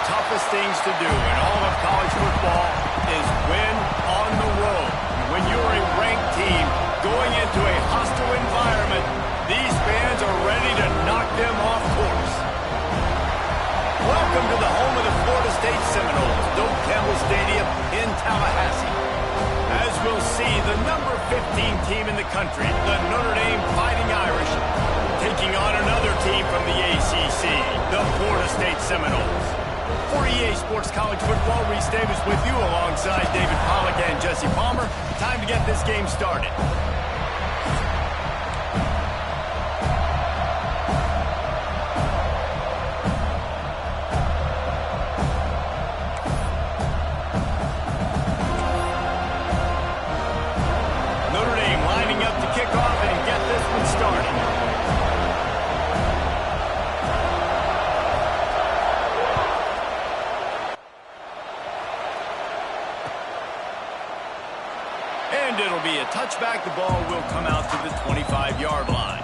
toughest things to do in all of college football is win on the road. When you're a ranked team going into a hostile environment, these fans are ready to knock them off course. Welcome to the home of the Florida State Seminoles, Doak Campbell Stadium in Tallahassee. As we'll see, the number 15 team in the country, the Notre Dame Fighting Irish, taking on another team from the ACC, the Florida State Seminoles. For EA Sports College Football, Reese Davis with you alongside David Pollack and Jesse Palmer. Time to get this game started. And it'll be a touchback. The ball will come out to the 25-yard line.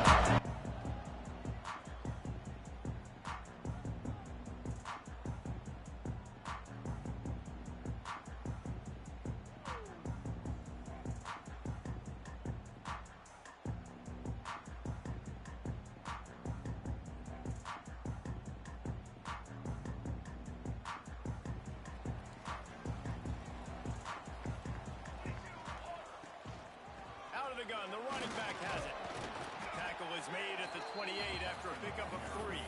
Gun. The running back has it. Tackle is made at the 28 after a pickup of 3.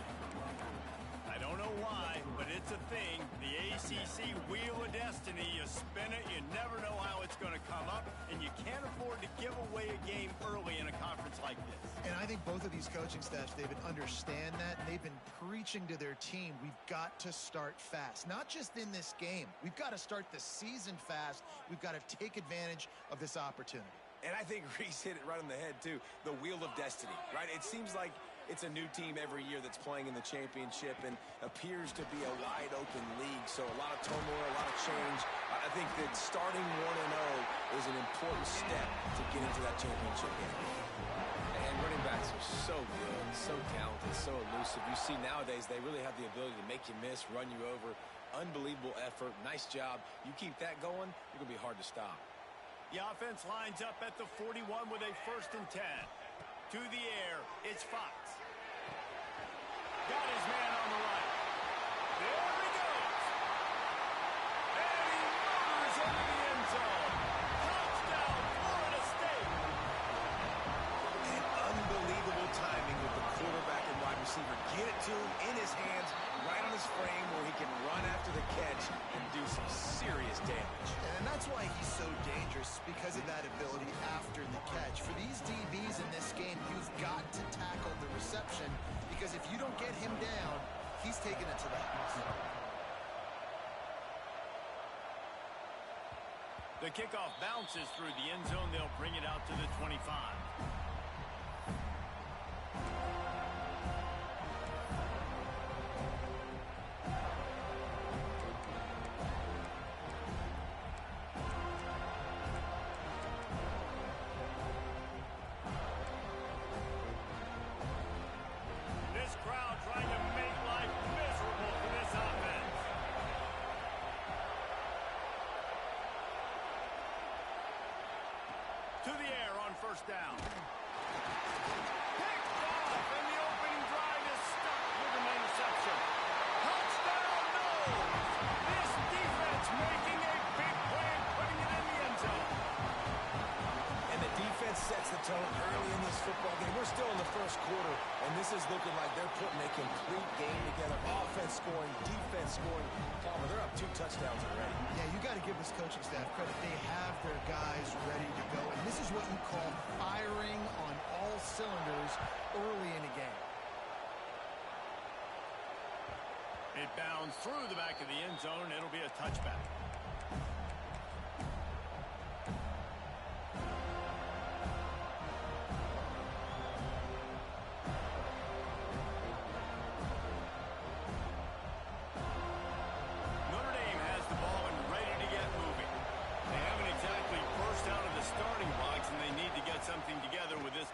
I don't know why, but it's a thing. The ACC Wheel of Destiny. You spin it, you never know how it's going to come up, and you can't afford to give away a game early in a conference like this. And I think both of these coaching staffs, David, understand that, and they've been preaching to their team, we've got to start fast. Not just in this game. We've got to start the season fast. We've got to take advantage of this opportunity. And I think Reese hit it right on the head, too. The Wheel of Destiny, right? It seems like it's a new team every year that's playing in the championship and appears to be a wide-open league. So a lot of turmoil, a lot of change. I think that starting 1-0 is an important step to get into that championship game. And running backs are so good, so talented, so elusive. You see nowadays they really have the ability to make you miss, run you over. Unbelievable effort. Nice job. You keep that going, it's going to be hard to stop. The offense lines up at the 41 with a 1st and 10. To the air, it's Fox. Got his man on the right. There he goes. And he murders into the end zone. Touchdown, Florida State. And unbelievable timing with the quarterback and wide receiver. Get it to him in his hands, right on his frame where he can run after the catch and do some serious damage. And that's why he's so dangerous, because of that ability after the catch. For these DBs in this game, you've got to tackle the reception, because if you don't get him down, he's taking it to the house. The kickoff bounces through the end zone. They'll bring it out to the 25. To the air on 1st down. Picked off, and the opening drive is stopped with an interception. Touchdown, no! This defense making a big play and putting it in the end zone. And the defense sets the tone early in this football game. We're still in the 1st quarter, and this is looking like they're putting a complete game together. Offense scoring, defense scoring. Palmer, they're up 2 touchdowns already. Yeah, you got to give this coaching staff credit. They have their guys ready to go, and this is what you call firing on all cylinders early in a game. It bounds through the back of the end zone. It'll be a touchback.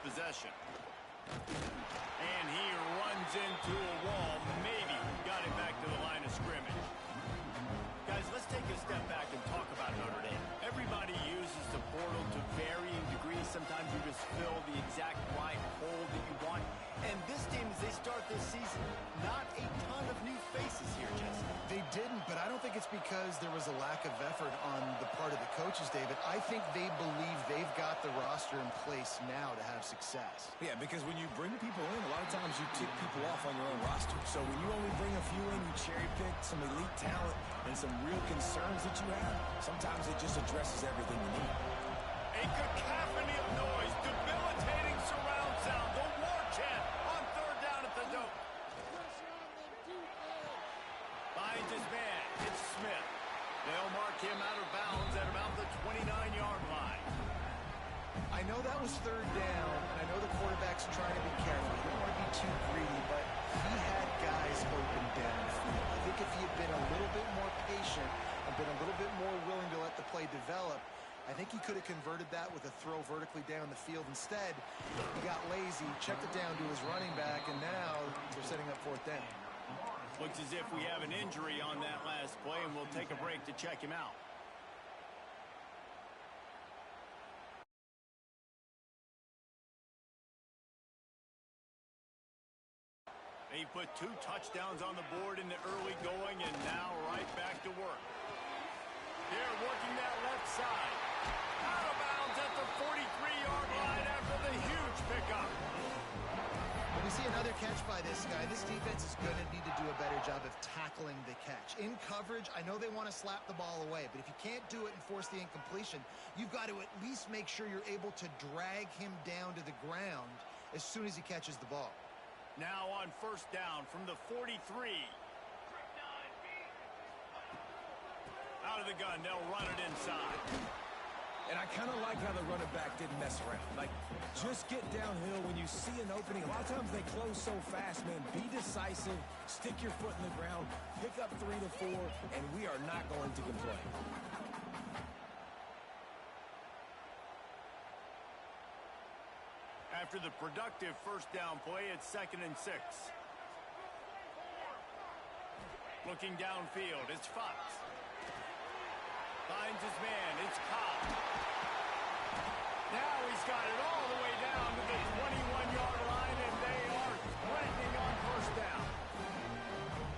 Possession. And he runs into a wall. Maybe got it back to the line of scrimmage. take a step back and talk about Notre Dame. Everybody uses the portal to varying degrees. Sometimes you just fill the exact right hole that you want. And this team, as they start this season, not a ton of new faces here, Jesse. They didn't, but I don't think it's because there was a lack of effort on the part of the coaches, David. I think they believe they've got the roster in place now to have success. Yeah, because when you bring people in, a lot of times you tick people off on your own roster. So when you only bring a few in, you cherry pick some elite talent and some real concerns that you have, sometimes it just addresses everything you need. A cacophony of noise, debilitating surround sound, the war chant on third down at the dope. Finds his man, it's Smith. They'll mark him out of bounds at about the 29-yard line. I know that was third down, and I know the quarterback's trying to be careful. He didn't want to be too greedy, but he had guys open downfield. I think if he had been a little bit more patient and been a little bit more willing to let the play develop, I think he could have converted that with a throw vertically down the field. Instead, he got lazy, checked it down to his running back, and now they're setting up fourth down. Looks as if we have an injury on that last play, and we'll take a break to check him out. He put 2 touchdowns on the board in the early going, and now right back to work. They're working that left side. Out of bounds at the 43-yard line after the huge pickup. When we see another catch by this guy, this defense is going to need to do a better job of tackling the catch. In coverage, I know they want to slap the ball away, but if you can't do it and force the incompletion, you've got to at least make sure you're able to drag him down to the ground as soon as he catches the ball. Now on first down from the 43. Out of the gun, they'll run it inside. And I kind of like how the running back didn't mess around. Like, just get downhill when you see an opening. A lot of times they close so fast, man. Be decisive, stick your foot in the ground, pick up 3 to 4, and we are not going to complain. After the productive first down play, it's 2nd and 6. Looking downfield, it's Fox. Finds his man, it's Cobb. Now he's got it all the way down to the 21-yard line, and they are threatening on first down.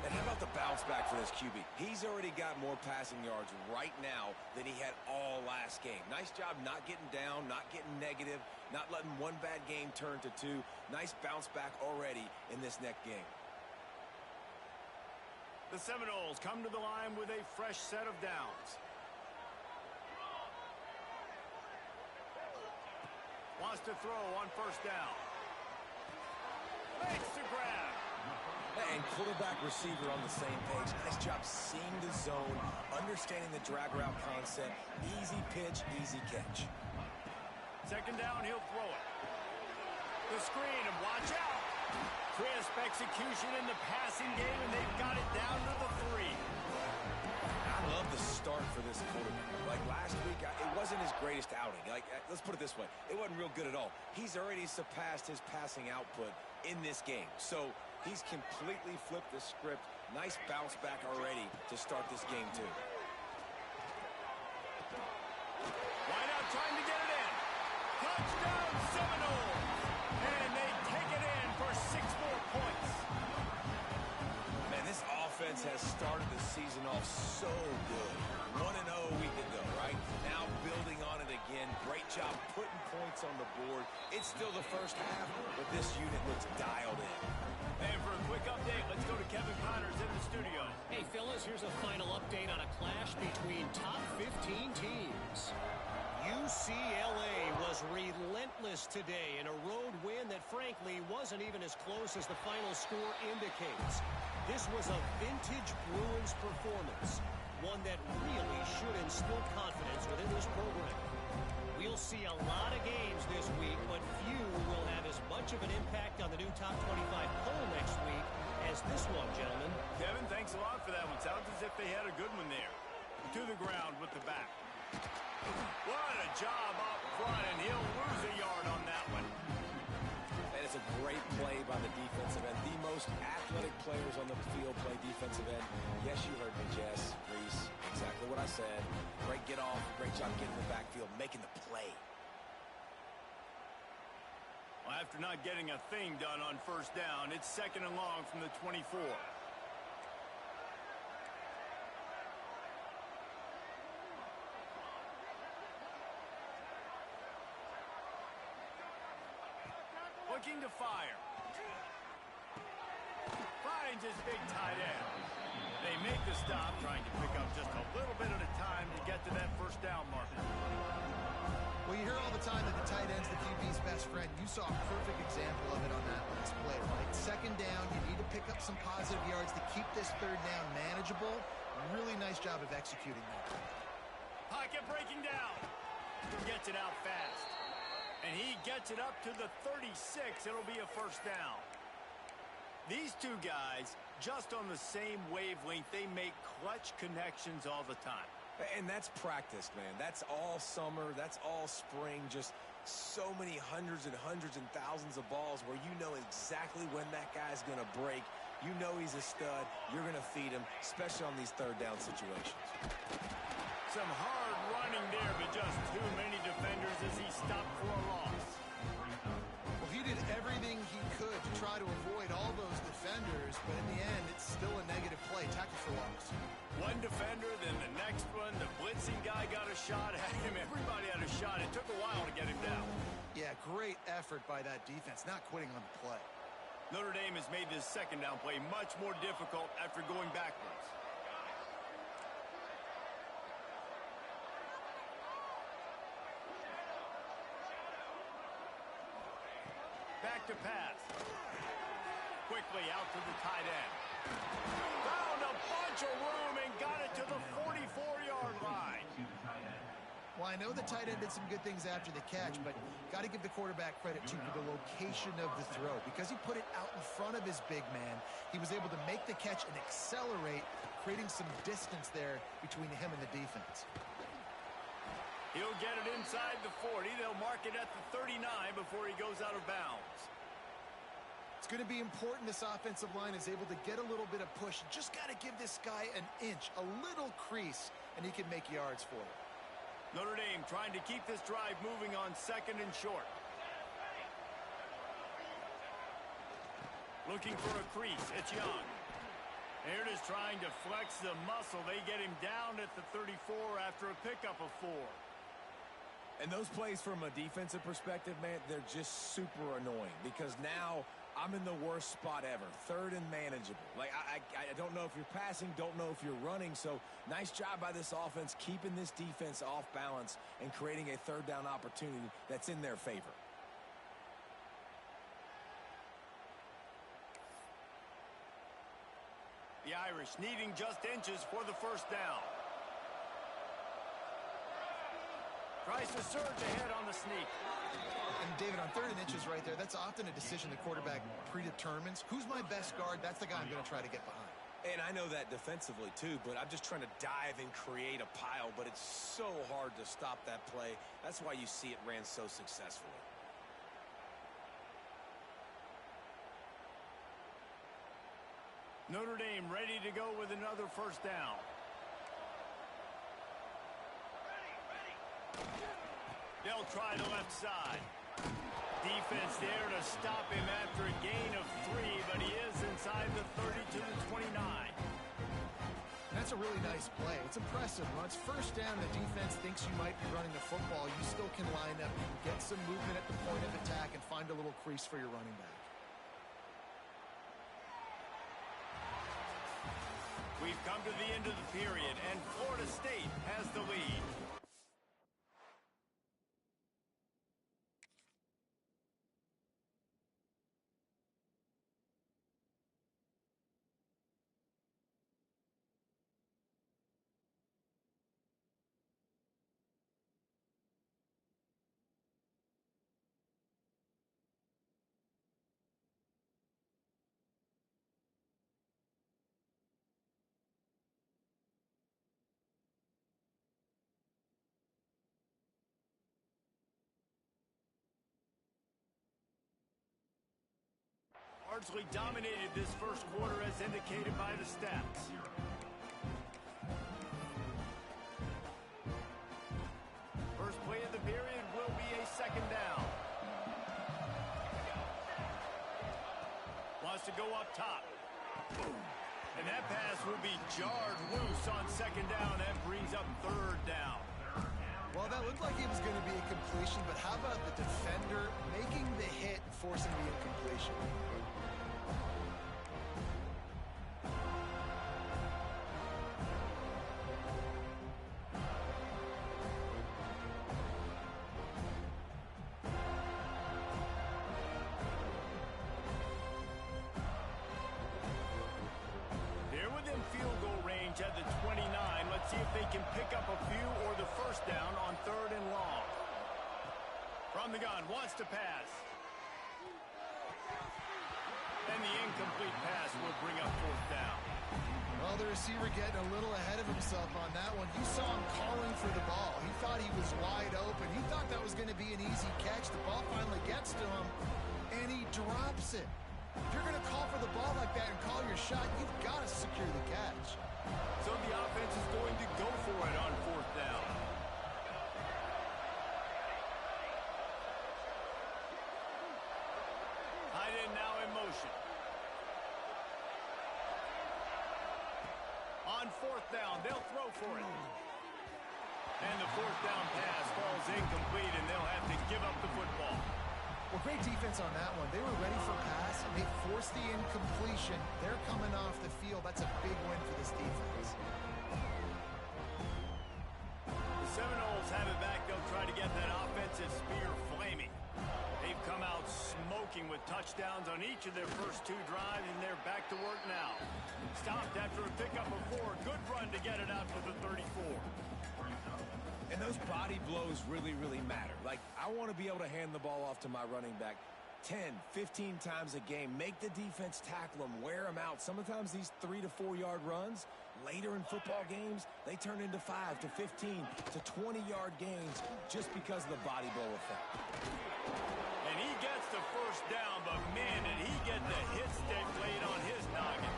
And how about the bounce back for this QB? He's already got more passing yards right now than he had all last game. Nice job not getting down, not getting negative, not letting one bad game turn to 2. Nice bounce back already in this next game. The Seminoles come to the line with a fresh set of downs. Wants to throw on first down. Makes the grab. And quarterback receiver on the same page. Nice job seeing the zone, understanding the drag route concept. Easy pitch, easy catch. 2nd down, he'll throw it. The screen, and watch out. Crisp execution in the passing game, and they've got it down to the 3. I love the start for this quarterback. Like last week, it wasn't his greatest outing. Like, let's put it this way. It wasn't real good at all. He's already surpassed his passing output in this game. So he's completely flipped the script. Nice bounce back already to start this game, too. Wide out trying to get it in. Touchdown Seminoles. And they take it in for 6 more points. Man, this offense has started the season off so good. 1-0 a week ago, right? Now building on it again. Great job putting points on the board. It's still the first half, but this unit looks dialed in. And for a quick update, let's go to Kevin Connors in the studio. Hey, fellas, here's a final update on a clash between top 15 teams. UCLA was relentless today in a road win that, frankly, wasn't even as close as the final score indicates. This was a vintage Bruins performance, one that really should instill confidence within this program. We'll see a lot of games this week, but few will have as much of an impact on the new top 25 poll next week as this one, gentlemen. Kevin, thanks a lot for that one. Sounds as if they had a good one there. To the ground with the back. What a job up front, and he'll lose a yard on that one. And it's a great Great play by the defensive end. The most athletic players on the field play defensive end. Yes, you heard me, Jess, Reese. Exactly what I said. Great get off. Great job getting in the backfield, making the play. Well, after not getting a thing done on first down, it's 2nd and long from the 24. Looking to fire. Finds his big tight end. They make the stop, trying to pick up just a little bit at a time to get to that first down marker. Well, you hear all the time that the tight end's the QB's best friend. You saw a perfect example of it on that last play, right? 2nd down, you need to pick up some positive yards to keep this 3rd down manageable. Really nice job of executing that. Pocket breaking down. Gets it out fast. And he gets it up to the 36. It'll be a first down. These two guys, just on the same wavelength, they make clutch connections all the time. And that's practice, man. That's all summer. That's all spring. Just so many hundreds and thousands of balls where you know exactly when that guy's going to break. You know he's a stud. You're going to feed him, especially on these 3rd down situations. Some hard running there, but just too many defenders as he stopped for a loss. Well, he did everything he could to try to avoid all those defenders, but in the end, it's still a negative play. Tackle for loss. One defender, then the next one. The blitzing guy got a shot at him. Everybody had a shot. It took a while to get him down. Yeah, great effort by that defense, not quitting on the play. Notre Dame has made this 2nd down play much more difficult after going backwards. Back to pass. Quickly out to the tight end. Found a bunch of room and got it to the 44-yard line. Well, I know the tight end did some good things after the catch, but got to give the quarterback credit, too, for the location of the throw. Because he put it out in front of his big man, he was able to make the catch and accelerate, creating some distance there between him and the defense. He'll get it inside the 40. They'll mark it at the 39 before he goes out of bounds. It's going to be important this offensive line is able to get a little bit of push. Just got to give this guy an inch, a little crease, and he can make yards for it. Notre Dame trying to keep this drive moving on 2nd and short. Looking for a crease. It's Young. Here it is trying to flex the muscle. They get him down at the 34 after a pickup of 4. And those plays from a defensive perspective, man, they're just super annoying because now I'm in the worst spot ever. 3rd and manageable. Like, I don't know if you're passing, don't know if you're running. So nice job by this offense keeping this defense off balance and creating a 3rd down opportunity that's in their favor. The Irish needing just inches for the first down. Tries to surge ahead on the sneak. And David, on 3rd and inches right there, that's often a decision the quarterback predetermines. Who's my best guard? That's the guy I'm going to try to get behind. And I know that defensively too, but I'm just trying to dive and create a pile, but it's so hard to stop that play. That's why you see it ran so successfully. Notre Dame ready to go with another first down. They'll try the left side. Defense there to stop him after a gain of 3, but he is inside the 30 to the 29. That's a really nice play. It's impressive. When it's first down, the defense thinks you might be running the football. You still can line up. You can get some movement at the point of attack and find a little crease for your running back. We've come to the end of the period, and Florida State has the lead. largely dominated this first quarter as indicated by the stats. First play of the period will be a second down. Wants to go up top. And that pass will be jarred loose on second down and brings up third down. Well, that looked like it was going to be a completion, but how about the defender making the hit, forcing the incompletion? They're within field goal range at the 29. Let's see if they can pick up a few or the first down on third and long. From the gun, wants to pass. And the incomplete pass will bring up fourth down. Well, the receiver getting a little ahead of himself on that one. You saw him calling for the ball. He thought he was wide open. He thought that was going to be an easy catch. The ball finally gets to him, and he drops it. If you're going to call for the ball like that and call your shot, you've got to secure the catch. So the offense is going to go for it on fourth down. Tight end now in motion. On fourth down, they'll throw for it. And the fourth down pass falls incomplete, and they'll have to give up the football. Well, great defense on that one. They were ready for pass, and they forced the incompletion. They're coming off the field. That's a big win for this defense. The Seminoles have it back. They'll try to get that offensive spear flaming. They've come out smoking with touchdowns on each of their first two drives, and they're back to work now. Stopped after a pickup of 4. Good run to get it out to the 34. And those body blows really, really matter. Like, I want to be able to hand the ball off to my running back 10, 15 times a game. Make the defense tackle them, wear them out. Sometimes these 3 to 4 yard runs, later in football games, they turn into 5 to 15 to 20 yard gains just because of the body blow effect. And he gets the first down, but man, did he get the hit stick laid on his noggin.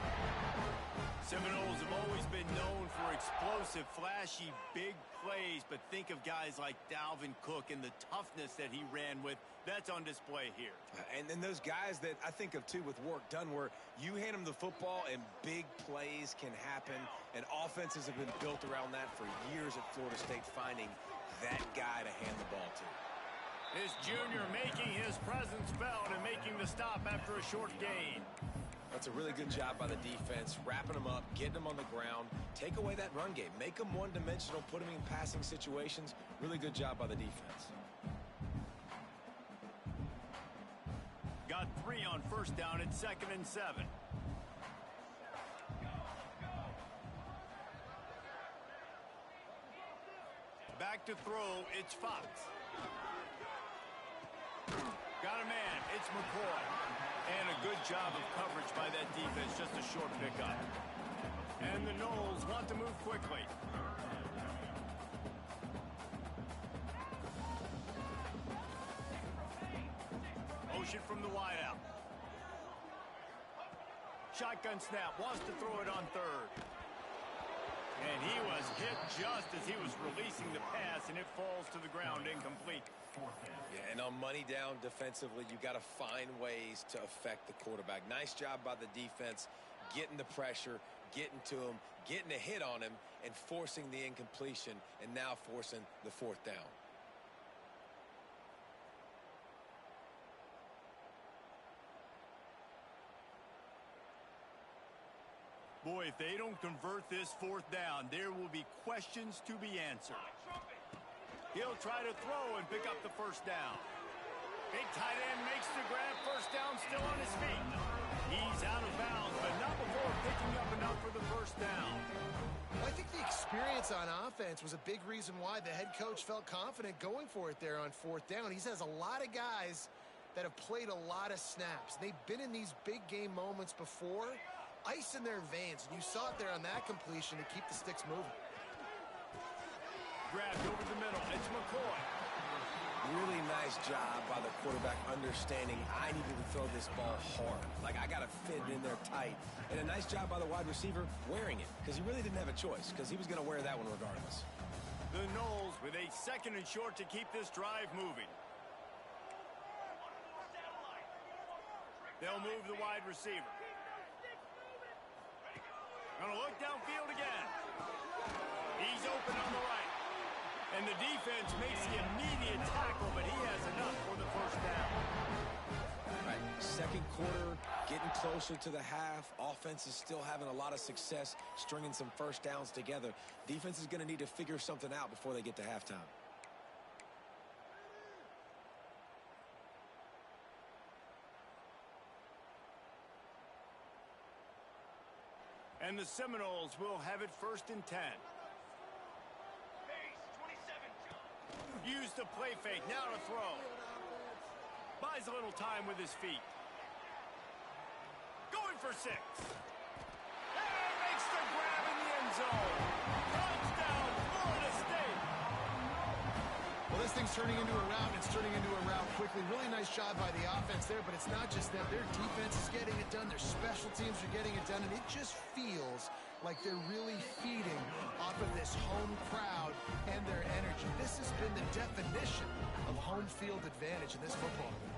Seminoles have always been known for explosive, flashy, big plays, but think of guys like Dalvin Cook and the toughness that he ran with. That's on display here. And then those guys that I think of, too, with work done, where you hand them the football and big plays can happen, and offenses have been built around that for years at Florida State, finding that guy to hand the ball to. This junior making his presence felt and making the stop after a short gain. That's a really good job by the defense, wrapping them up, getting them on the ground, take away that run game, make them one-dimensional, put them in passing situations. Really good job by the defense. Got 3 on first down at 2nd and 7. Back to throw, it's Fox. Got a man, it's McCoy. And a good job of coverage by that defense, just a short pickup. And the Noles want to move quickly. Motion from the wideout. Shotgun snap, wants to throw it on third. And he was hit just as he was releasing the pass, and it falls to the ground incomplete. Yeah, and on money down defensively, you got to find ways to affect the quarterback. Nice job by the defense, getting the pressure, getting to him, getting a hit on him, and forcing the incompletion, and now forcing the fourth down. Boy, if they don't convert this fourth down, there will be questions to be answered. He'll try to throw and pick up the first down. Big tight end makes the grab. First down, still on his feet. He's out of bounds, but not before picking up enough for the first down. Well, I think the experience on offense was a big reason why the head coach felt confident going for it there on fourth down. He says a lot of guys that have played a lot of snaps. They've been in these big game moments before. Ice in their veins, and you saw it there on that completion to keep the sticks moving. Grabbed over the middle. It's McCoy. Really nice job by the quarterback understanding I needed to throw this ball hard. Like, I got to fit it in there tight. And a nice job by the wide receiver wearing it, because he really didn't have a choice, because he was going to wear that one regardless. The Noles with a 2nd and short to keep this drive moving. They'll move the wide receiver. Gonna look downfield again. He's open on the right. And the defense makes the immediate tackle, but he has enough for the first down. All right, second quarter, getting closer to the half. Offense is still having a lot of success stringing some first downs together. Defense is going to need to figure something out before they get to halftime. And the Seminoles will have it 1st and 10. Use the play fake, now to throw. Buys a little time with his feet. Going for 6. And makes the grab in the end zone. Touchdown, Florida State. Well, this thing's turning into a rout. It's turning into a rout quickly. Really nice job by the offense there, but it's not just them. Their defense is getting it done. Their special teams are getting it done, and it just feels like they're really feeding off of this home crowd and their energy. This has been the definition of home field advantage in this football game.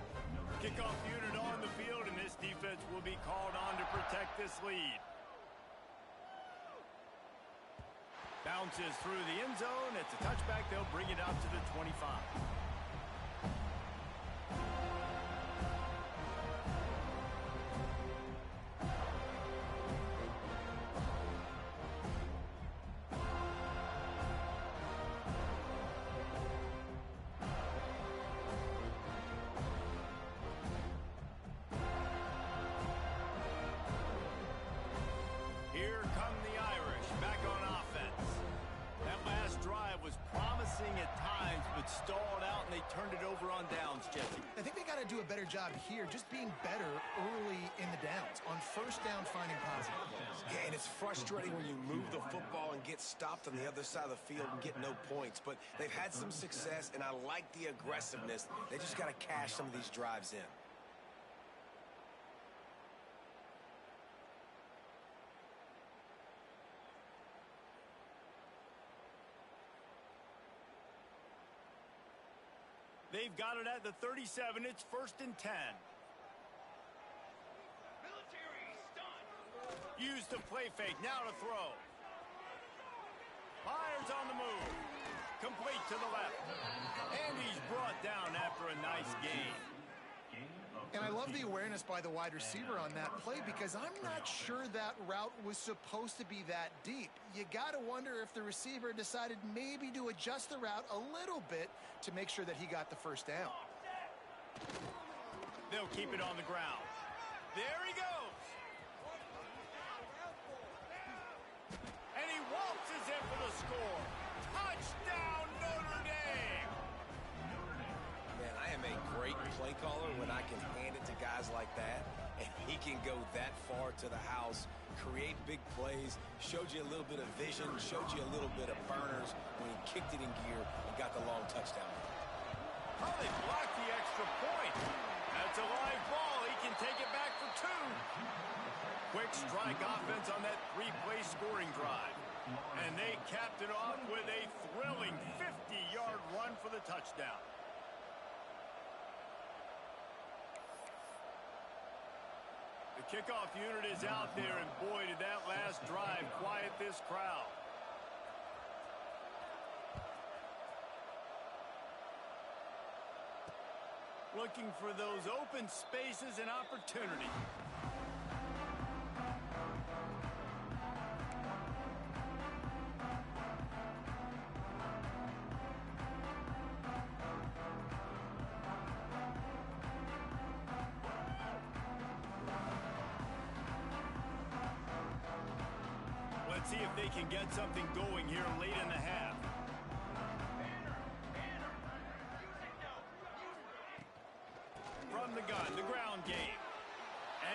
Kickoff unit on the field, and this defense will be called on to protect this lead. Bounces through the end zone. It's a touchback. They'll bring it out to the 25. Here come the Irish back on offense. That last drive was promising at times, but stalled out, and they turned it over on downs, Jesse. I think they got to do a better job here, just being better early in the downs. On first down, finding positive. Yeah, and it's frustrating when you move the football and get stopped on the other side of the field and get no points. But they've had some success, and I like the aggressiveness. They just got to cash some of these drives in. They've got it at the 37. It's 1st and 10. Use the play fake. Now to throw. Myers on the move. Complete to the left. And he's brought down after a nice gain. And I love the awareness by the wide receiver on that play, because I'm not sure that route was supposed to be that deep. You got to wonder if the receiver decided maybe to adjust the route a little bit to make sure that he got the first down. They'll keep it on the ground. There he goes. And he waltzes in for the score. Touchdown, Notre Dame. Man, I am a great play caller when I can hand it to guys like that, and he can go that far to the house, create big plays, showed you a little bit of vision, showed you a little bit of burners when he kicked it in gear and got the long touchdown. Oh, they blocked the extra point. That's a live ball. He can take it back for 2. Quick strike offense on that 3-play scoring drive. And they capped it off with a thrilling 50-yard run for the touchdown. The kickoff unit is out there, and boy, did that last drive quiet this crowd. Looking for those open spaces and opportunity. Let's see if they can get something going here late in the half. From the gun, the ground game.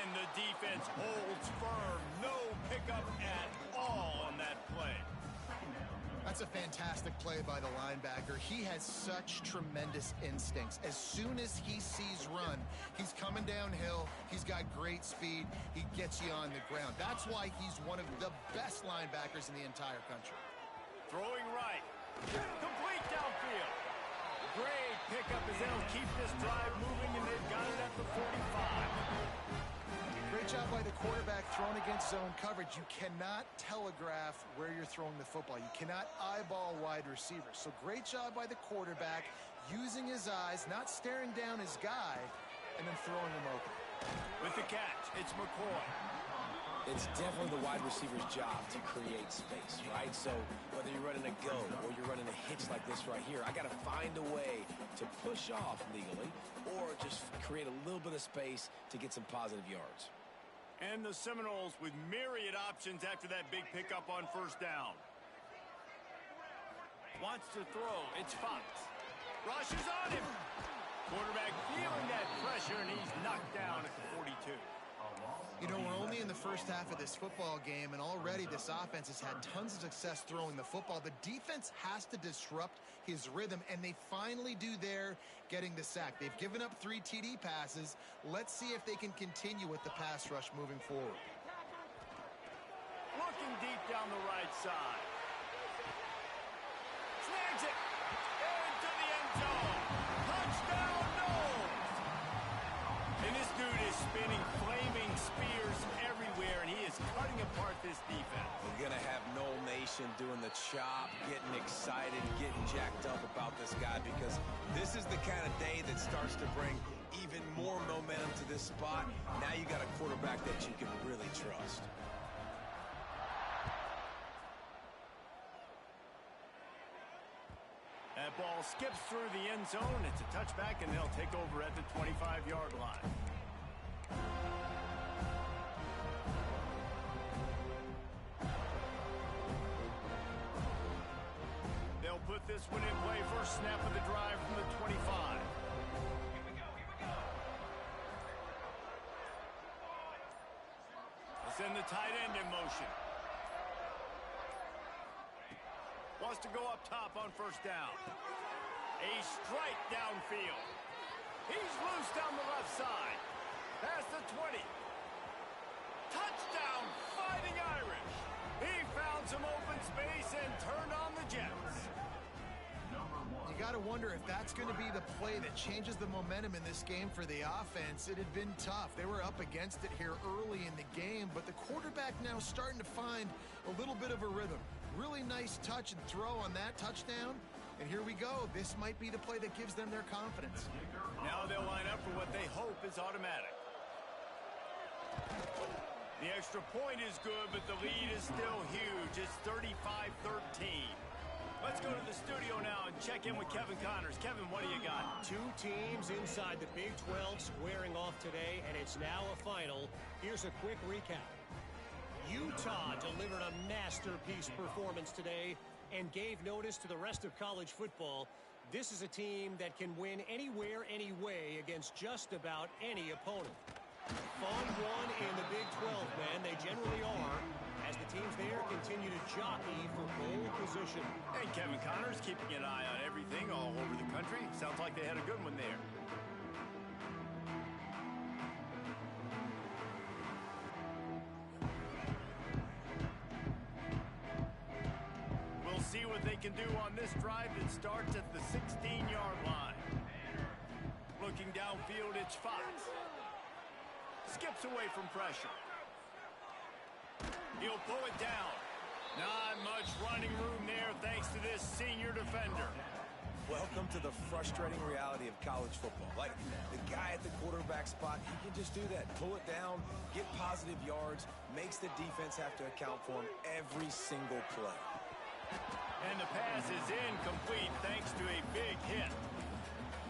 And the defense holds firm. No pickup at all on that play. That's a fantastic play by the linebacker. He has such tremendous instincts. As soon as he sees run, he's coming downhill. He's got great speed. He gets you on the ground. That's why he's one of the best linebackers in the entire country. Throwing right. Complete downfield. Great pickup as they'll keep this drive moving, and they've got it at the 45. Great job by the quarterback throwing against zone coverage. You cannot telegraph where you're throwing the football. You cannot eyeball wide receivers. So great job by the quarterback using his eyes, not staring down his guy, and then throwing him open. With the catch, it's McCoy. It's definitely the wide receiver's job to create space, right? So whether you're running a go or you're running a hitch like this right here, I got to find a way to push off legally or just create a little bit of space to get some positive yards. And the Seminoles with myriad options after that big pickup on first down. Wants to throw. It's Fox. Rushes on him. Quarterback feeling that pressure, and he's knocked down at the 42. You know, we're only in the first half of this football game, and already this offense has had tons of success throwing the football. The defense has to disrupt his rhythm, and they finally do there, getting the sack. They've given up 3 TD passes. Let's see if they can continue with the pass rush moving forward. Looking deep down the right side. Snags it. Into the end zone. Touchdown, Noles. And this dude is spinning flaming spears everywhere, and he is cutting apart this defense. We're going to have Noel Nation doing the chop, getting excited, getting jacked up about this guy, because this is the kind of day that starts to bring even more momentum to this spot. Now you got a quarterback that you can really trust. That ball skips through the end zone. It's a touchback, and they'll take over at the 25-yard line. They'll put this one in play. First snap of the drive from the 25. Here we go. They send the tight end in motion. Wants to go up top on first down. A strike downfield. He's loose down the left side. Past the 20. Touchdown, Fighting Irish. He found some open space and turned on the Jets. You got to wonder if that's going to be the play that changes the momentum in this game for the offense. It had been tough. They were up against it here early in the game, but the quarterback now starting to find a little bit of a rhythm. Really nice touch and throw on that touchdown. And here we go. This might be the play that gives them their confidence. Now they'll line up for what they hope is automatic. The extra point is good, but the lead is still huge. It's 35-13. Let's go to the studio now and check in with Kevin Connors. Kevin, what do you got? 2 teams inside the Big 12 squaring off today, and it's now a final. Here's a quick recap. Utah delivered a masterpiece performance today and gave notice to the rest of college football. This is a team that can win anywhere, any way against just about any opponent. Fun one in the Big 12, man. They generally are, as the teams there continue to jockey for pole position. And Kevin Connors keeping an eye on everything all over the country. Sounds like they had a good one there. We'll see what they can do on this drive that starts at the 16-yard line. Looking downfield, it's Fox. Skips away from pressure. He'll pull it down. Not much running room there thanks to this senior defender. Welcome to the frustrating reality of college football. Like, the guy at the quarterback spot, he can just do that. Pull it down, get positive yards, makes the defense have to account for him every single play. And the pass is incomplete thanks to a big hit.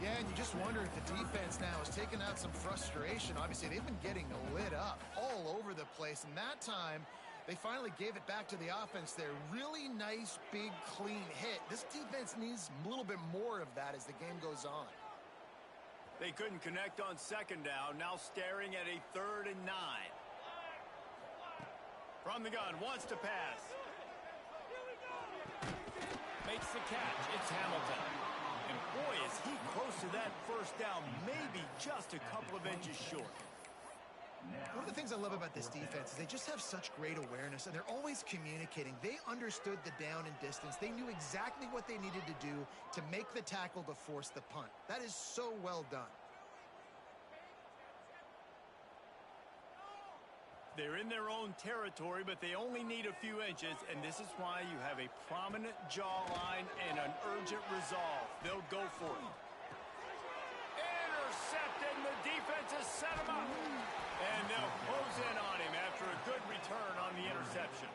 Yeah, and you just wonder if the defense now is taking out some frustration. Obviously, they've been getting lit up all over the place, and that time they finally gave it back to the offense there. Really nice, big, clean hit. This defense needs a little bit more of that as the game goes on. They couldn't connect on second down, now staring at a 3rd and 9. From the gun, wants to pass. makes the catch. It's Hamilton. And boy, is he close to that first down, maybe just a couple of inches short. One of the things I love about this defense is they just have such great awareness, and they're always communicating. They understood the down and distance. They knew exactly what they needed to do to make the tackle to force the punt. That is so well done. They're in their own territory, but they only need a few inches, and this is why you have a prominent jawline and an urgent resolve. They'll go for it. Intercepted, and the defense has set him up. And they'll close in on him after a good return on the interception.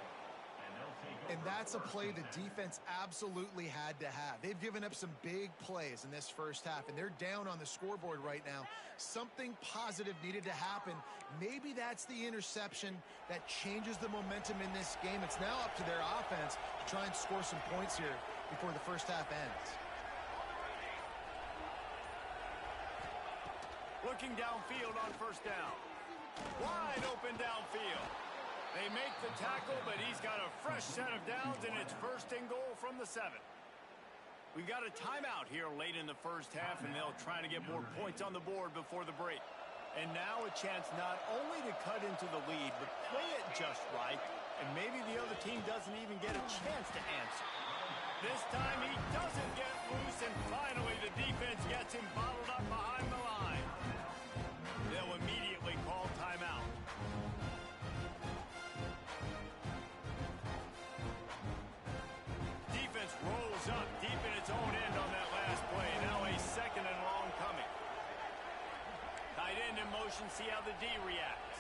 And that's a play the defense absolutely had to have. They've given up some big plays in this first half, and they're down on the scoreboard right now. Something positive needed to happen. Maybe that's the interception that changes the momentum in this game. It's now up to their offense to try and score some points here before the first half ends. Looking downfield on first down. Wide open downfield. They make the tackle, but he's got a fresh set of downs, and it's first and goal from the 7. We've got a timeout here late in the first half, and they'll try to get more points on the board before the break. And now a chance not only to cut into the lead, but play it just right, and maybe the other team doesn't even get a chance to answer. This time he doesn't get loose, and finally the defense gets him bottled up behind the line. They'll immediately call timeout. Defense rolls up deep in its own end on that last play. Now a second and long coming. Tight end in motion, see how the D reacts.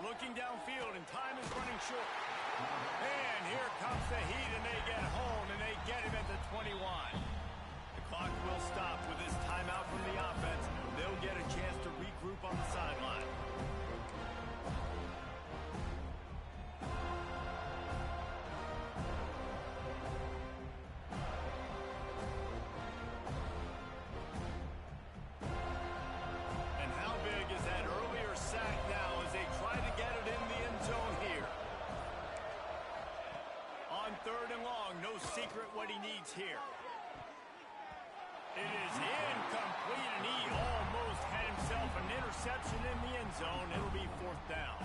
Looking downfield, and time is running short. And here comes the heat, and they get home, and they get him at the 21. The clock will stop with this timeout from the offense. They'll get a chance to regroup on the sideline. And how big is that earlier sack now as they try to get it in the end zone here? On third and long, no secret what he needs here. It is incomplete, and he almost had himself an interception in the end zone. It'll be fourth down.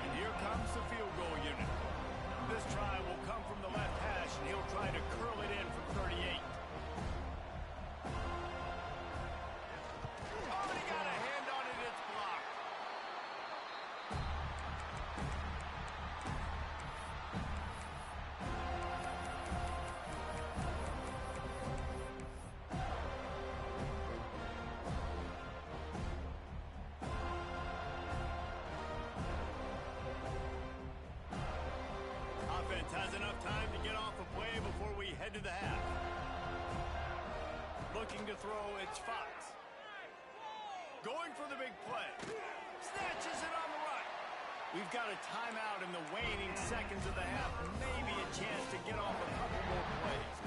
And here comes the field goal unit. This try will come from the left hash, and he'll try to curl it in from 38. Oh, and he got a hand on it. It's blocked. Offense has enough time to get off a play before we head to the half. Looking to throw, it's Fox. Going for the big play. Snatches it on the right. We've got a timeout in the waning seconds of the half. Maybe a chance to get off a couple more plays.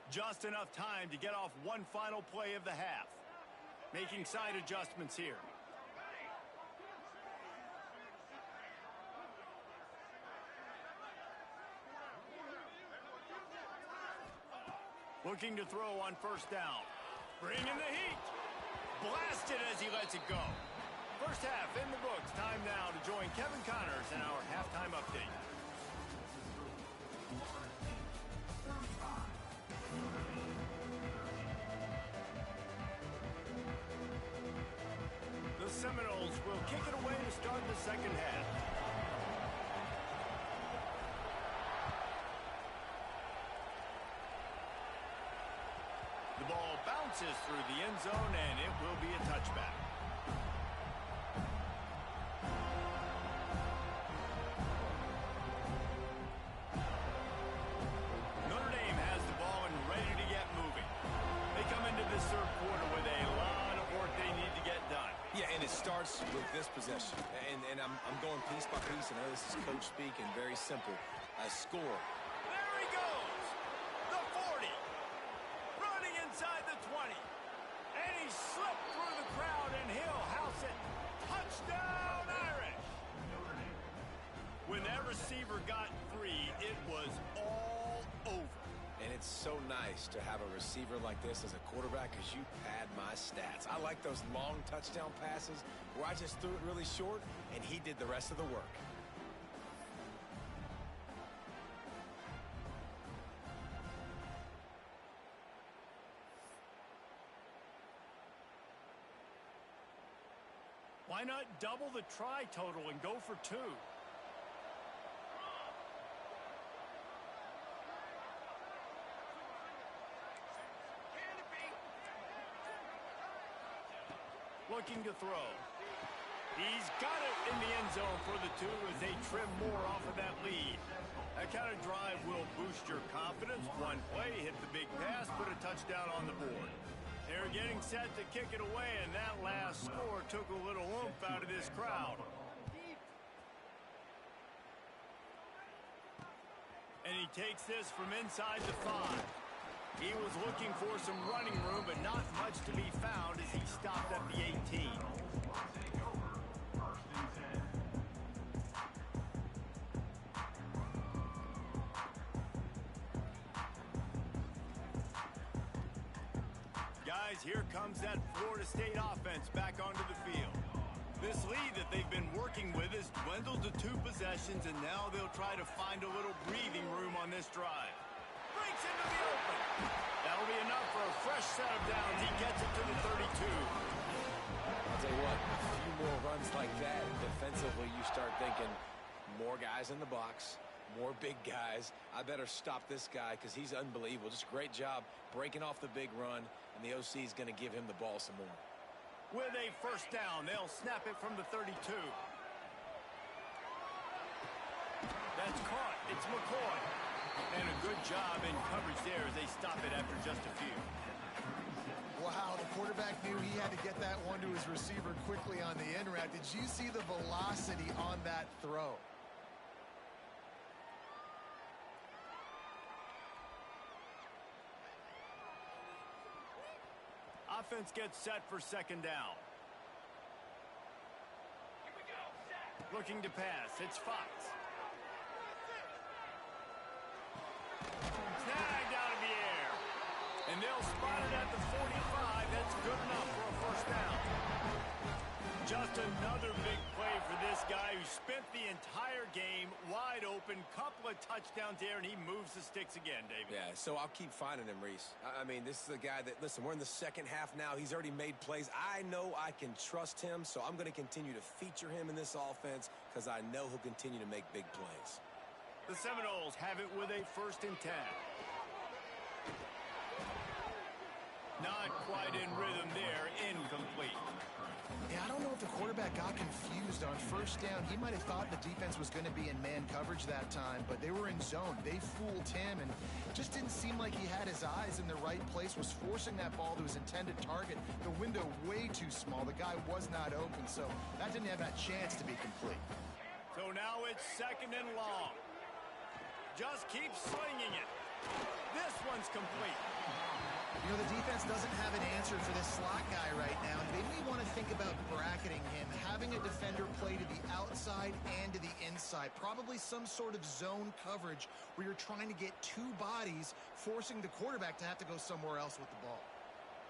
Just enough time to get off one final play of the half. Making side adjustments here. Looking to throw on first down. Bringing the heat. Blasted as he lets it go. First half in the books. Time now to join Kevin Connors in our halftime update. The Seminoles will kick it away to start the second half. The ball bounces through the end zone, and it will be a touchback. Notre Dame has the ball and ready to get moving. They come into this third quarter with a lot of work they need to get done. Yeah, and it starts with this possession. And I'm going piece by piece. I know this is coach speak and very simple. A score. There he goes. The 40. Running inside the 20. And he slipped through the crowd, and he'll house it. Touchdown. Touchdown, Irish! When that receiver got 3, it was all over. And it's so nice to have a receiver like this as a quarterback because you pad my stats. I like those long touchdown passes where I just threw it really short and he did the rest of the work. Why not double the try total and go for 2? Looking to throw. He's got it in the end zone for the 2 as they trim more off of that lead. That kind of drive will boost your confidence. One play, hit the big pass, put a touchdown on the board. They're getting set to kick it away, and that last score took a little oomph out of this crowd. And he takes this from inside the 5. He was looking for some running room, but not much to be found as he stopped at the 18. Guys, here comes that Florida State offense back onto the field. This lead that they've been working with has dwindled to 2 possessions, and now they'll try to find a little breathing room on this drive. Breaks into the open. That'll be enough for a fresh set of downs. He gets it to the 32. I'll tell you what, a few more runs like that, defensively you start thinking more guys in the box, more big guys. I better stop this guy because he's unbelievable. Just great job breaking off the big run, and the OC is going to give him the ball some more. With a first down, they'll snap it from the 32. That's caught. It's McCoy. And a good job in coverage there as they stop it after just a few. Wow, the quarterback knew he had to get that one to his receiver quickly on the in route. Did you see the velocity on that throw? Offense gets set for second down. Looking to pass. It's Fox. Snagged out of the air. And they'll spot it at the 45. That's good enough for a first down. Just another big play for this guy who spent the entire game wide open. Couple of touchdowns there, and he moves the sticks again, David. Yeah, so I'll keep finding him, Reese. I mean, this is a guy that, listen, we're in the second half now. He's already made plays. I know I can trust him, so I'm going to continue to feature him in this offense because I know he'll continue to make big plays. The Seminoles have it with a 1st and 10. Not quite in rhythm there. Incomplete. Yeah, I don't know if the quarterback got confused on first down. He might have thought the defense was going to be in man coverage that time, but they were in zone. They fooled him, and just didn't seem like he had his eyes in the right place, was forcing that ball to his intended target. The window way too small. The guy was not open, so that didn't have that chance to be complete. So now it's 2nd and long. Just keep slinging it. This one's complete. You know, the defense doesn't have an answer for this slot guy right now. They may want to think about bracketing him, having a defender play to the outside and to the inside. Probably some sort of zone coverage where you're trying to get 2 bodies, forcing the quarterback to have to go somewhere else with the ball.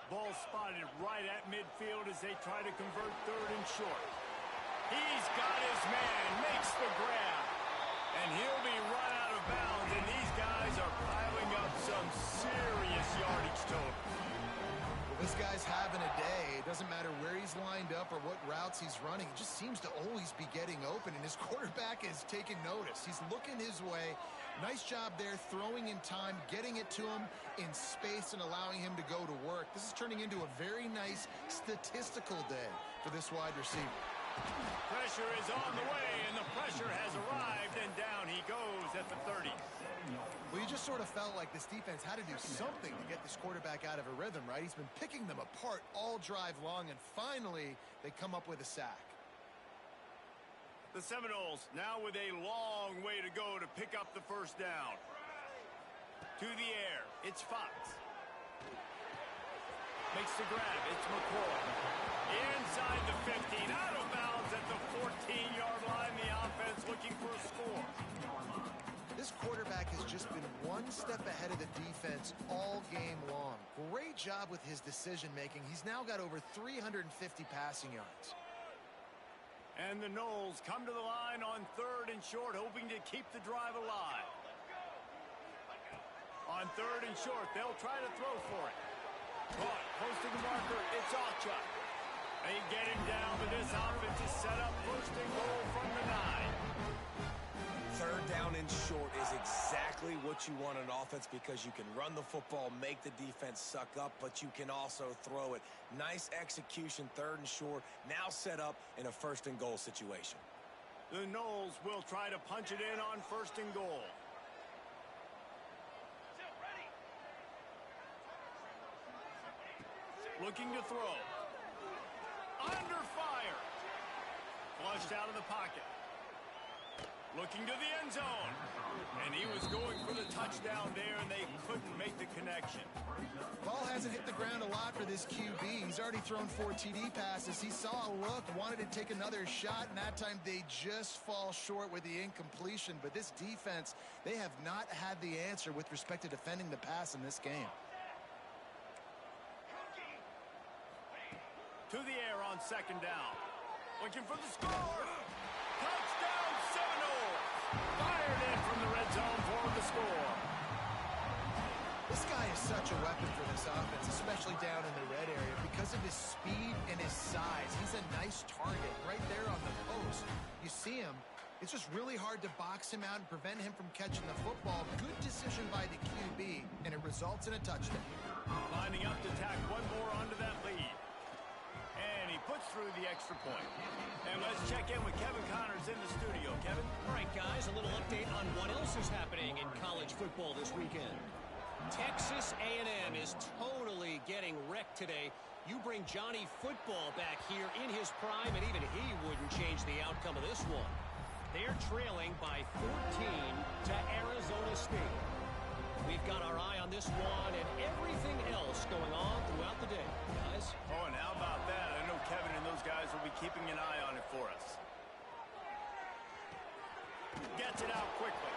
Ball spotted right at midfield as they try to convert 3rd and short. He's got his man, makes the grab, and he'll be run out of bounds, and these guys are piling up some serious yardage total. Well, this guy's having a day. It doesn't matter where he's lined up or what routes he's running. He just seems to always be getting open, and his quarterback is taking notice. He's looking his way. Nice job there, throwing in time, getting it to him in space and allowing him to go to work. This is turning into a very nice statistical day for this wide receiver. Pressure is on the way, and the pressure has arrived, and down he goes at the 30. Well, you just sort of felt like this defense had to do something to get this quarterback out of a rhythm, right? He's been picking them apart all drive long, and finally they come up with a sack. The Seminoles now with a long way to go to pick up the first down. To the air, it's Fox. Makes the grab. It's McCoy. Inside the 15. Out of bounds at the 14-yard line. The offense looking for a score. This quarterback has just been one step ahead of the defense all game long. Great job with his decision-making. He's now got over 350 passing yards. And the Noles come to the line on 3rd and short, hoping to keep the drive alive. On 3rd and short, they'll try to throw for it. Caught, close to the marker, it's Ocha. They get him down, but this offense is set up 1st and goal from the 9. 3rd down and short is exactly what you want on offense because you can run the football, make the defense suck up, but you can also throw it. Nice execution, 3rd and short, now set up in a 1st and goal situation. The Noles will try to punch it in on 1st and goal. Looking to throw. Under fire. Flushed out of the pocket. Looking to the end zone. And he was going for the touchdown there, and they couldn't make the connection. Ball hasn't hit the ground a lot for this QB. He's already thrown 4 TD passes. He saw a look, wanted to take another shot, and that time they just fall short with the incompletion. But this defense, they have not had the answer with respect to defending the pass in this game. To the air on 2nd down. Looking for the score. Touchdown Seminoles. Fired in from the red zone for the score. This guy is such a weapon for this offense, especially down in the red area. Because of his speed and his size, he's a nice target right there on the post. You see him. It's just really hard to box him out and prevent him from catching the football. Good decision by the QB, and it results in a touchdown. Lining up to tack one more onto that lead. And he puts through the extra point. And let's check in with Kevin Connors in the studio. Kevin? All right, guys, a little update on what else is happening in college football this weekend. Texas A&M is totally getting wrecked today. You bring Johnny Football back here in his prime, and even he wouldn't change the outcome of this one. They're trailing by 14 to Arizona State. We've got our eye on this one and everything else going on throughout the day, guys. Oh, and how about that? I know Kevin and those guys will be keeping an eye on it for us. Gets it out quickly.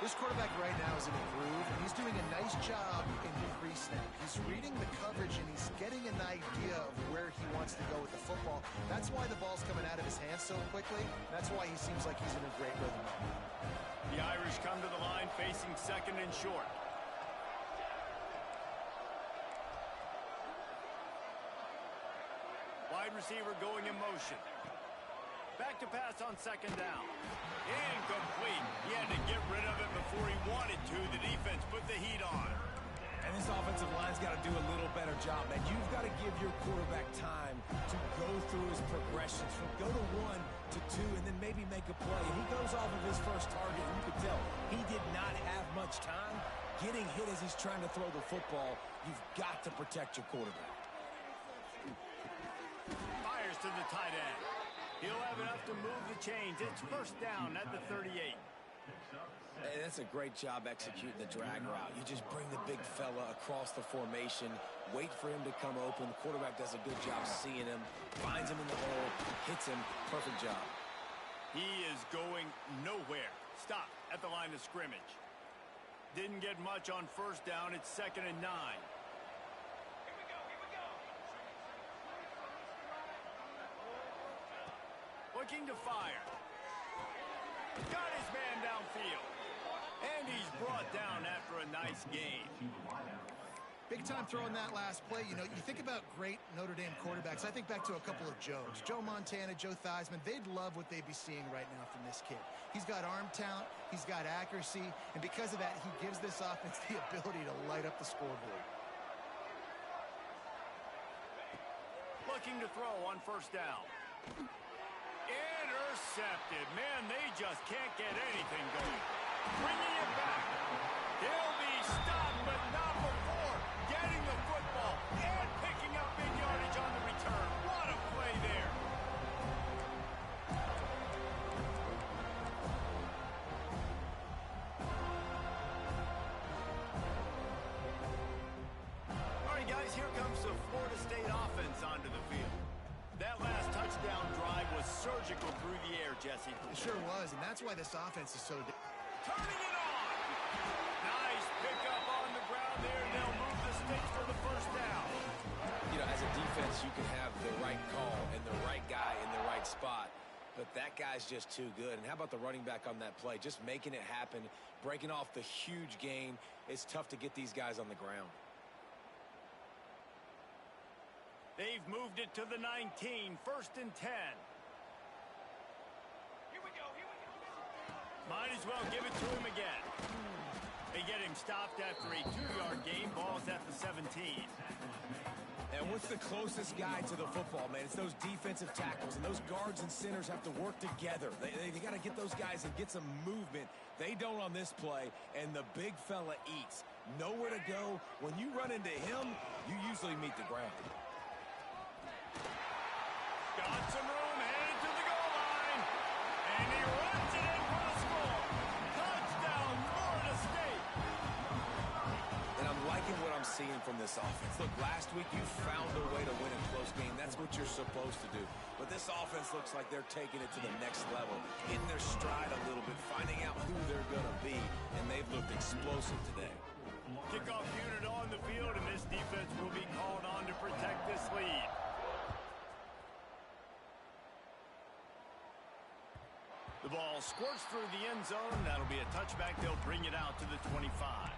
This quarterback right now is in a groove, and he's doing a nice job in the pre-snap. He's reading the coverage, and he's getting an idea of where he wants to go with the football. That's why the ball's coming out of his hands so quickly. That's why he seems like he's in a great rhythm. The Irish come to the line facing 2nd and short. Wide receiver going in motion. Back to pass on 2nd down. Incomplete. He had to get rid of it before he wanted to. The defense put the heat on. And this offensive line's got to do a little better job, man. You've got to give your quarterback time to go through his progressions from go to 1 to 2 and then maybe make a play. And he goes off of his first target, and you could tell he did not have much time getting hit as he's trying to throw the football. You've got to protect your quarterback. Fires to the tight end. He'll have enough to move the chains. It's 1st down at the 38. Hey, that's a great job executing the drag route. You just bring the big fella across the formation, wait for him to come open. The quarterback does a good job seeing him, finds him in the hole, hits him. Perfect job. He is going nowhere. Stop at the line of scrimmage. Didn't get much on 1st down. It's 2nd and 9. Looking to fire. Got his man downfield. And he's brought down after a nice game. Big time throwing that last play. You know, you think about great Notre Dame quarterbacks. I think back to a couple of Joes. Joe Montana, Joe Theismann. They'd love what they'd be seeing right now from this kid. He's got arm talent. He's got accuracy. And because of that, he gives this offense the ability to light up the scoreboard. Looking to throw on 1st down. Intercepted. Man, they just can't get anything going. Bringing it back. He'll be stopped, but not before getting the football and picking up big yardage on the return. What a play there. All right, guys, as here comes the Florida State offense onto the field. That last touchdown drive was surgical through the air, Jesse. It sure was, and that's why this offense is so... Turning it on! Nice pickup on the ground there, and they'll move the stakes for the first down. You know, as a defense, you can have the right call and the right guy in the right spot, but that guy's just too good. And how about the running back on that play? Just making it happen, breaking off the huge gain. It's tough to get these guys on the ground. They've moved it to the 19, 1st and 10. Might as well give it to him again. They get him stopped after a 2-yard gain. Ball's at the 17. And what's the closest guy to the football, man? It's those defensive tackles, and those guards and centers have to work together. They got to get those guys and get some movement. They don't on this play, and the big fella eats. Nowhere to go. When you run into him, you usually meet the ground. Got some room, headed to the goal line. And he runs it in for the score. Touchdown, Florida State. And I'm liking what I'm seeing from this offense. Look, last week you found a way to win a close game. That's what you're supposed to do. But this offense looks like they're taking it to the next level, hitting their stride a little bit, finding out who they're going to be. And they've looked explosive today. Kickoff unit on the field, and this defense will be called on to protect this lead. The ball squirts through the end zone. That'll be a touchback. They'll bring it out to the 25.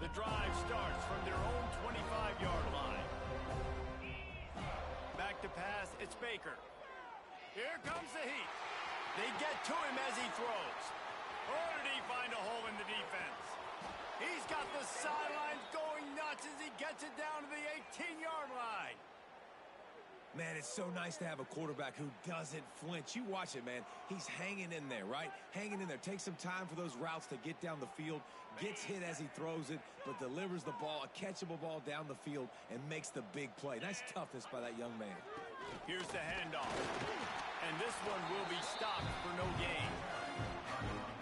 The drive starts from their own 25-yard line. Back to pass, it's Baker. Here comes the heat. They get to him as he throws. Or did he find a hole in the defense? He's got the sidelines going nuts as he gets it down to the 18-yard line. Man, it's so nice to have a quarterback who doesn't flinch. You watch it, man. He's hanging in there, right? Hanging in there. Takes some time for those routes to get down the field. Gets hit as he throws it, but delivers the ball, a catchable ball down the field, and makes the big play. Nice toughness by that young man. Here's the handoff. And this one will be stopped for no gain.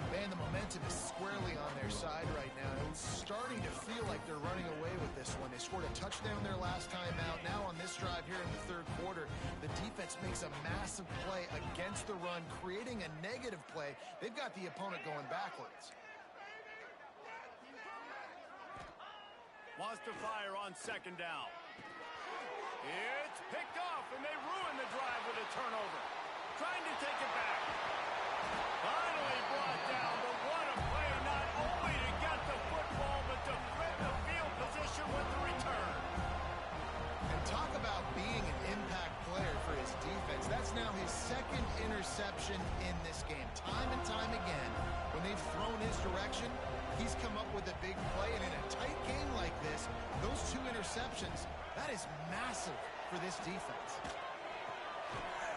Man, the momentum is squarely on their side right now. It's starting to feel like they're running away with this one. They scored a touchdown their last time out. Now on this drive here in the third quarter, the defense makes a massive play against the run, creating a negative play. They've got the opponent going backwards. Wants to fire on 2nd down. It's picked off, and they ruin the drive with a turnover. Trying to take it back. Finally brought down, but what a play, not only to get the football, but to flip the field position with the return. And talk about being an impact player for his defense. That's now his 2nd interception in this game. Time and time again, when they've thrown his direction, he's come up with a big play. And in a tight game like this, those 2 interceptions, that is massive for this defense.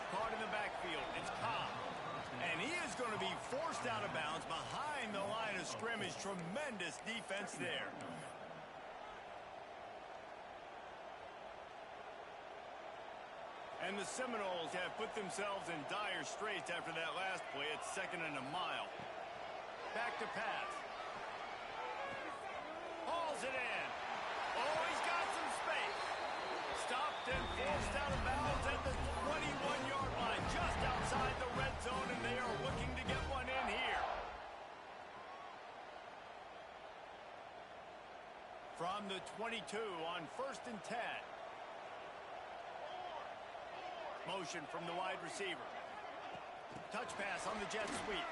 Caught in the backfield, it's Cobb. And he is going to be forced out of bounds behind the line of scrimmage. Tremendous defense there. And the Seminoles have put themselves in dire straits after that last play. It's 2nd and a mile. Back to pass. Hauls it in. Oh, he's got some space. Stopped and forced out of bounds at the 21-yard line, just outside the red zone, and they are looking to get one in here. From the 22 on 1st and 10. Motion from the wide receiver. Touch pass on the jet sweep.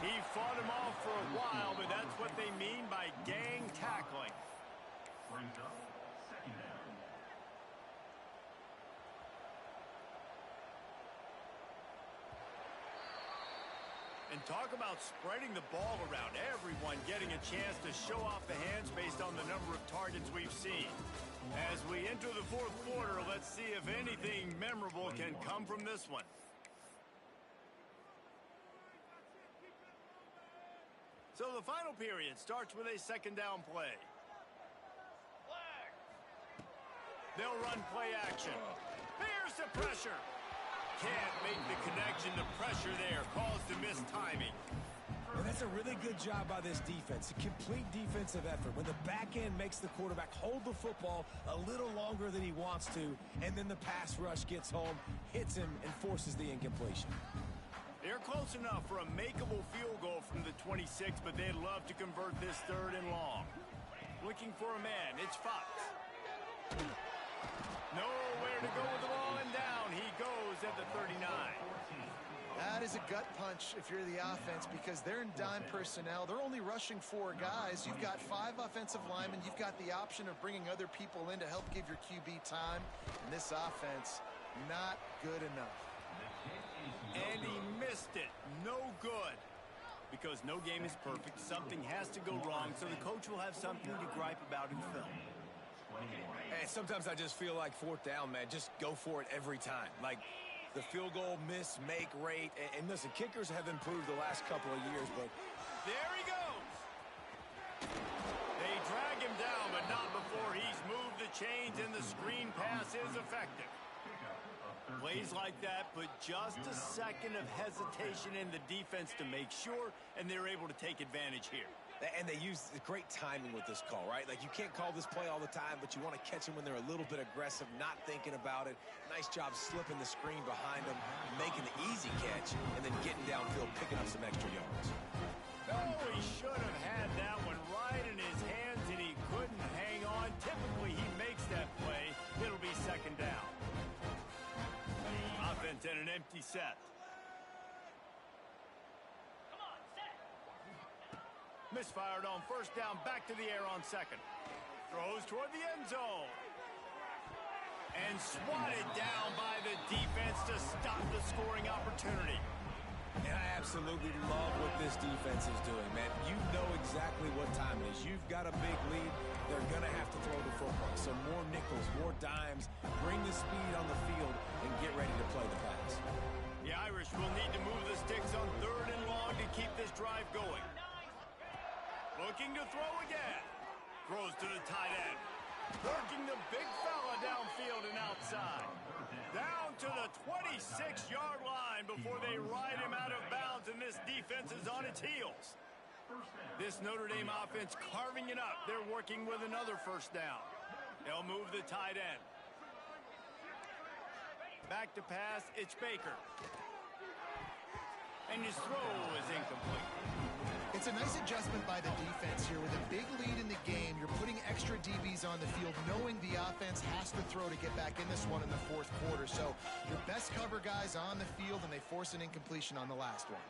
He fought him off for a while, but that's what they mean by gang tackling. Brings up second down. And talk about spreading the ball around. Everyone getting a chance to show off the hands based on the number of targets we've seen. As we enter the fourth quarter, let's see if anything memorable can come from this one. So the final period starts with a second down play. They'll run play action. Here's the pressure. Can't make the connection. The pressure there caused the missed timing. And that's a really good job by this defense. A complete defensive effort. When the back end makes the quarterback hold the football a little longer than he wants to, and then the pass rush gets home, hits him, and forces the incompletion. They're close enough for a makeable field goal from the 26, but they'd love to convert this 3rd and long. Looking for a man. It's Fox. Nowhere to go with the ball, and down he goes at the 39. That is a gut punch if you're the offense, because they're in dime personnel. They're only rushing 4 guys. You've got 5 offensive linemen. You've got the option of bringing other people in to help give your QB time. And this offense, not good enough. And he missed it. No good. Because no game is perfect. Something has to go wrong, so the coach will have something to gripe about in film. And sometimes I just feel like 4th down, man, just go for it every time. Like the field goal miss, make rate. And listen, kickers have improved the last couple of years, but there he goes. They drag him down, but not before he's moved the chains, and the screen pass is effective. Plays like that put just a second of hesitation in the defense to make sure, and they're able to take advantage here. And they use great timing with this call, right? Like, you can't call this play all the time, but you want to catch them when they're a little bit aggressive, not thinking about it. Nice job slipping the screen behind them, making the easy catch, and then getting downfield, picking up some extra yards. Oh, he should have had that one right in his hands, and he couldn't hang on. Typically, he makes that play. It'll be second down. Offense and an empty set. Misfired on 1st down, back to the air on 2nd. Throws toward the end zone. And swatted down by the defense to stop the scoring opportunity. And I absolutely love what this defense is doing, man. You know exactly what time it is. You've got a big lead. They're going to have to throw the football. So more nickels, more dimes. Bring the speed on the field and get ready to play the pass. The Irish will need to move the sticks on 3rd and long to keep this drive going. Looking to throw again. Throws to the tight end. Working the big fella downfield and outside. Down to the 26-yard line before they ride him out of bounds, and this defense is on its heels. This Notre Dame offense carving it up. They're working with another 1st down. They'll move the tight end. Back to pass, it's Baker. And his throw is incomplete. It's a nice adjustment by the defense here. With a big lead in the game, you're putting extra DBs on the field, knowing the offense has to throw to get back in this one in the 4th quarter. So your best cover guys on the field, and they force an incompletion on the last one.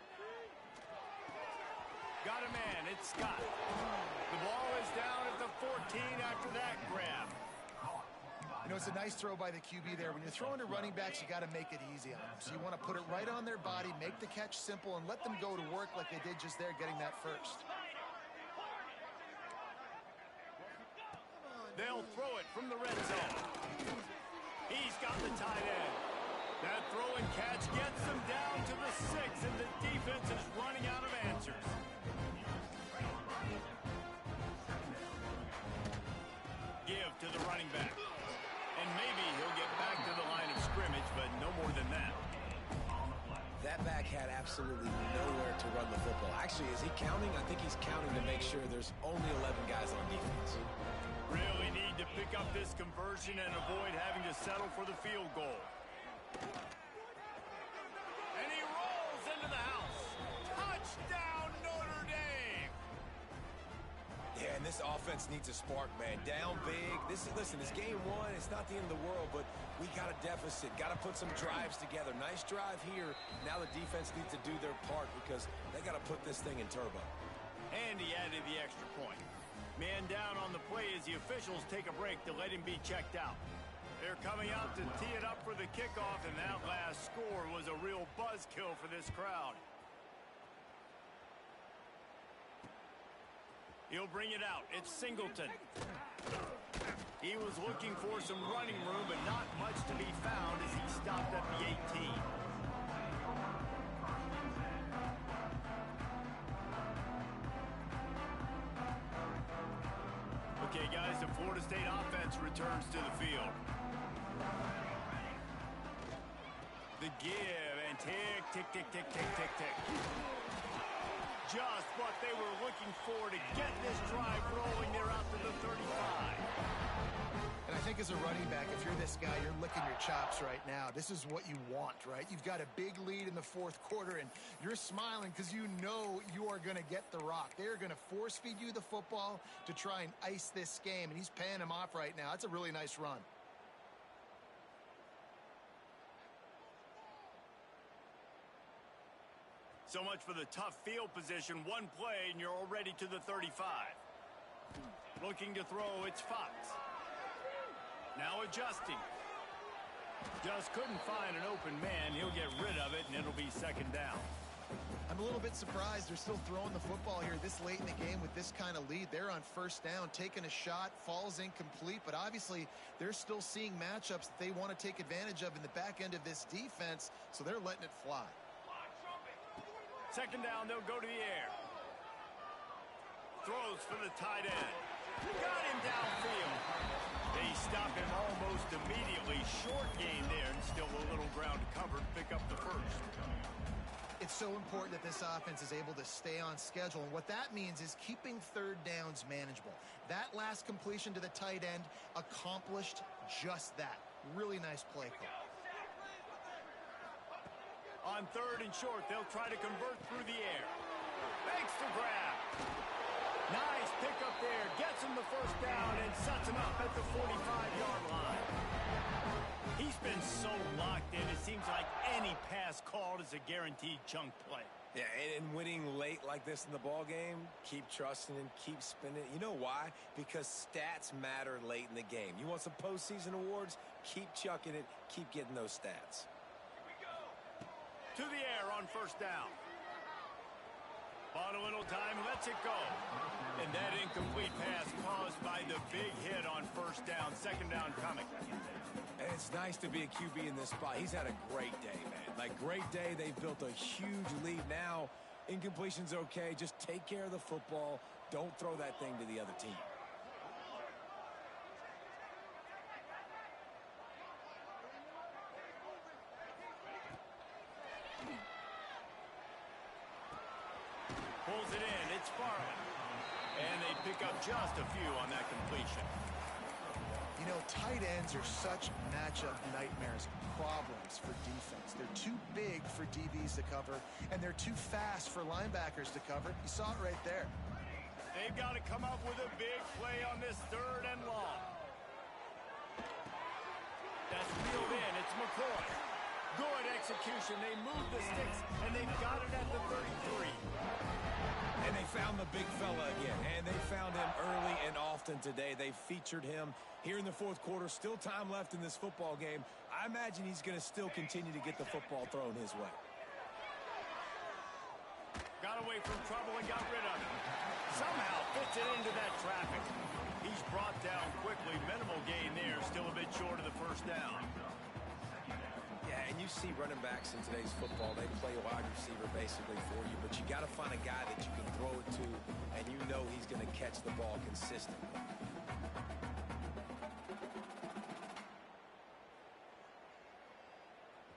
Got a man, it's Scott. The ball is down at the 14 after that grab. You know, it's a nice throw by the QB there. When you're throwing to running backs, you got to make it easy on them. So you want to put it right on their body, make the catch simple, and let them go to work like they did just there, getting that first. They'll throw it from the red zone. He's got the tight end. That throw and catch gets them down to the 6, and the defense is running out of answers. Give to the running back. And maybe he'll get back to the line of scrimmage, but no more than that. That back had absolutely nowhere to run the football. Actually, is he counting? I think he's counting to make sure there's only 11 guys on defense. Really need to pick up this conversion and avoid having to settle for the field goal. And he rolls into the house. Touchdown, Notre Dame! Yeah, and And this offense needs a spark, man. Down big. Listen, it's game one. It's not the end of the world, but we got a deficit. Got to put some drives together. Nice drive here. Now the defense needs to do their part because they got to put this thing in turbo. And he added the extra point. Man down on the play as the officials take a break to let him be checked out. They're coming out to tee it up for the kickoff, and that last score was a real buzzkill for this crowd. He'll bring it out. It's Singleton. He was looking for some running room, but not much to be found as he stopped at the 18. Okay, guys, the Florida State offense returns to the field. The give, and tick, tick, tick, tick, tick, tick, tick. Just what they were looking for to get this drive rolling. They're out to the 35. And I think as a running back, if you're this guy, you're licking your chops right now. This is what you want, right? You've got a big lead in the fourth quarter, and you're smiling because you know you are going to get the rock. They're going to force feed you the football to try and ice this game, and he's paying him off right now. That's a really nice run. So much for the tough field position. One play, and you're already to the 35. Looking to throw, it's Fox. Now adjusting. Just couldn't find an open man. He'll get rid of it, and it'll be second down. I'm a little bit surprised they're still throwing the football here this late in the game with this kind of lead. They're on first down, taking a shot, falls incomplete, but obviously they're still seeing matchups that they want to take advantage of in the back end of this defense, so they're letting it fly. Second down, they'll go to the air. Throws for the tight end. Got him downfield. They stop him almost immediately. Short gain there, and still a little ground to cover to pick up the first. It's so important that this offense is able to stay on schedule, and what that means is keeping third downs manageable. That last completion to the tight end accomplished just that. Really nice play call. On third and short, they'll try to convert through the air. Makes the grab. Nice pickup there. Gets him the first down and sets him up at the 45-yard line. He's been so locked in, it seems like any pass called is a guaranteed chunk play. Yeah, and winning late like this in the ball game, keep trusting and keep spinning. You know why? Because stats matter late in the game. You want some postseason awards? Keep chucking it. Keep getting those stats. To the air on first down. Bought a little time, lets it go. And that incomplete pass caused by the big hit on first down. Second down coming. And it's nice to be a QB in this spot. He's had a great day, man. Like, great day. They've built a huge lead. Now, incompletion's okay. Just take care of the football. Don't throw that thing to the other team. Pulls it in. It's Farland. And they pick up just a few on that completion. You know, tight ends are such matchup nightmares, problems for defense. They're too big for DBs to cover, and they're too fast for linebackers to cover. You saw it right there. They've got to come up with a big play on this third and long. That's reeled in. It's McCoy. Good execution. They move the sticks, and they've got it at the 33. And they found the big fella again, and they found him early and often today. They featured him here in the fourth quarter. Still time left in this football game. I imagine he's going to still continue to get the football thrown his way. Got away from trouble and got rid of it. Somehow fits it into that traffic. He's brought down quickly. Minimal gain there. Still a bit short of the first down. Yeah, and you see running backs in today's football, they play wide receiver basically for you, but you got to find a guy that you can throw it to, and you know he's going to catch the ball consistently.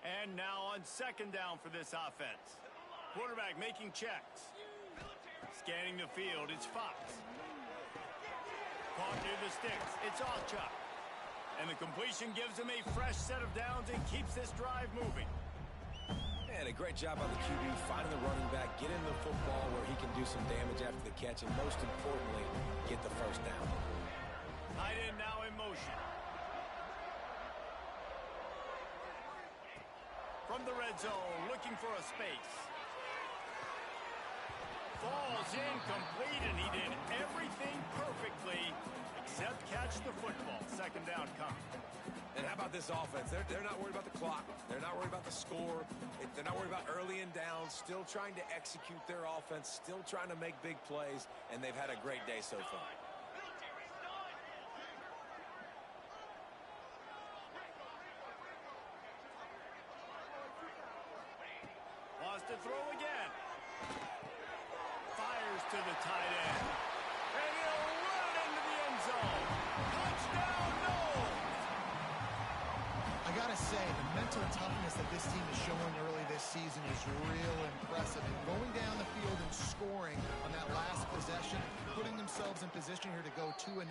And now on second down for this offense. Quarterback making checks. Scanning the field, it's Fox. Caught near the sticks, it's Allchuck. And the completion gives him a fresh set of downs and keeps this drive moving. And a great job by the QB finding the running back, get into the football where he can do some damage after the catch, and most importantly, get the first down. Tight end now in motion. From the red zone, looking for a space. Falls incomplete, and he did everything perfectly except catch the football. Second down coming. And how about this offense? They're not worried about the clock. They're not worried about the score. They're not worried about early and down. Still trying to execute their offense. Still trying to make big plays. And they've had a great day so far. Wants to throw again. Fires to the tight end. And he'll run it into the end zone. Touchdown, Knowles! I got to say, the mental toughness that this team is showing early this season is real impressive. And going down the field and scoring on that last possession, putting themselves in position here to go 2-0.